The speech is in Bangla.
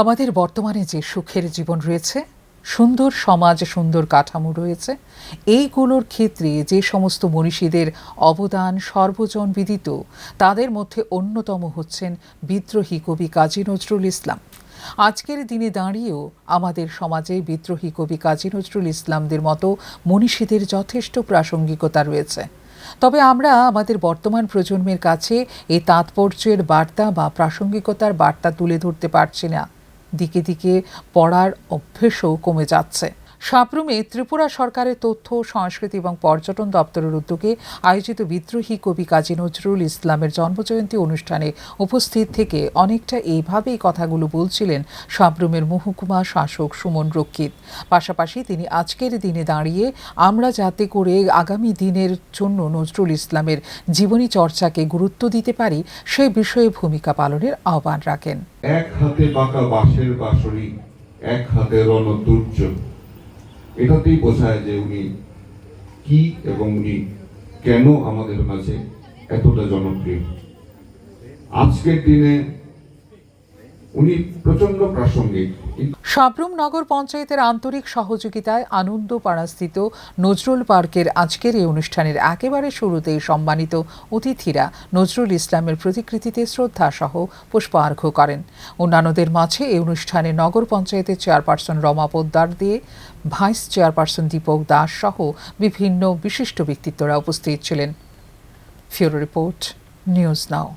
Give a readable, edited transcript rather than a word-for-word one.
আমাদের বর্তমানে যে সুখের জীবন রয়েছে, সুন্দর সমাজ, সুন্দর কাঠামো রয়েছে, এইগুলোর ক্ষেত্রে যে সমস্ত মনীষীদের অবদান সর্বজন বিদিত, তাদের মধ্যে অন্যতম হচ্ছেন বিদ্রোহী কবি কাজী নজরুল ইসলাম। আজকের দিনে দাঁড়িয়েও আমাদের সমাজে বিদ্রোহী কবি কাজী নজরুল ইসলামদের মতো মনীষীদের যথেষ্ট প্রাসঙ্গিকতা রয়েছে। তবে আমরা আমাদের বর্তমান প্রজন্মের কাছে এই তাৎপর্যের বার্তা বা প্রাসঙ্গিকতার বার্তা তুলে ধরতে পারছি না। দিকে দিকে পড়ার অভ্যেসও কমে যাচ্ছে। সাবরুমে ত্রিপুরা সরকারের তথ্য, সংস্কৃতি এবং পর্যটন দপ্তরের উদ্যোগে আয়োজিত বিদ্রোহী কবি কাজী নজরুল ইসলামের জন্মজয়ন্তী অনুষ্ঠানে উপস্থিত থেকে অনেকটা এইভাবেই কথাগুলো বলছিলেন সাবরুমের মহকুমা শাসক সুমন রক্ষিত। পাশাপাশি তিনি আজকের দিনে দাঁড়িয়ে আমরা যাতে করে আগামী দিনের জন্য নজরুল ইসলামের জীবনী চর্চাকে গুরুত্ব দিতে পারি সেই বিষয়ে ভূমিকা পালনের আহ্বান রাখেন। এক হাতে বাঁকা বাঁশের বাঁশরি, এক হাতে রণদুর্য, এটাতেই বোঝায় যে উনি কি এবং উনি কেন আমাদের মাঝে এতটা জনপ্রিয়। আজকের দিনে উনি প্রচন্ড প্রাসঙ্গিক। সাবরুম নগর পঞ্চায়েতের আন্তরিক সহযোগিতায় আনন্দপাড়াস্থিত নজরুল পার্কের আজকের এই অনুষ্ঠানের একেবারে শুরুতেই সম্মানিত অতিথিরা নজরুল ইসলামের প্রতিকৃতিতে শ্রদ্ধা সহ পুষ্পার্ঘ্য করেন। অন্যান্যদের মাঝে এই অনুষ্ঠানে নগর পঞ্চায়েতের চেয়ারপারসন রমা পোদ্দার দিয়ে, ভাইস চেয়ারপারসন দীপক দাস সহ বিভিন্ন বিশিষ্ট ব্যক্তিত্বরা উপস্থিত ছিলেন। ফিউরো রিপোর্ট, নিউজ নাও।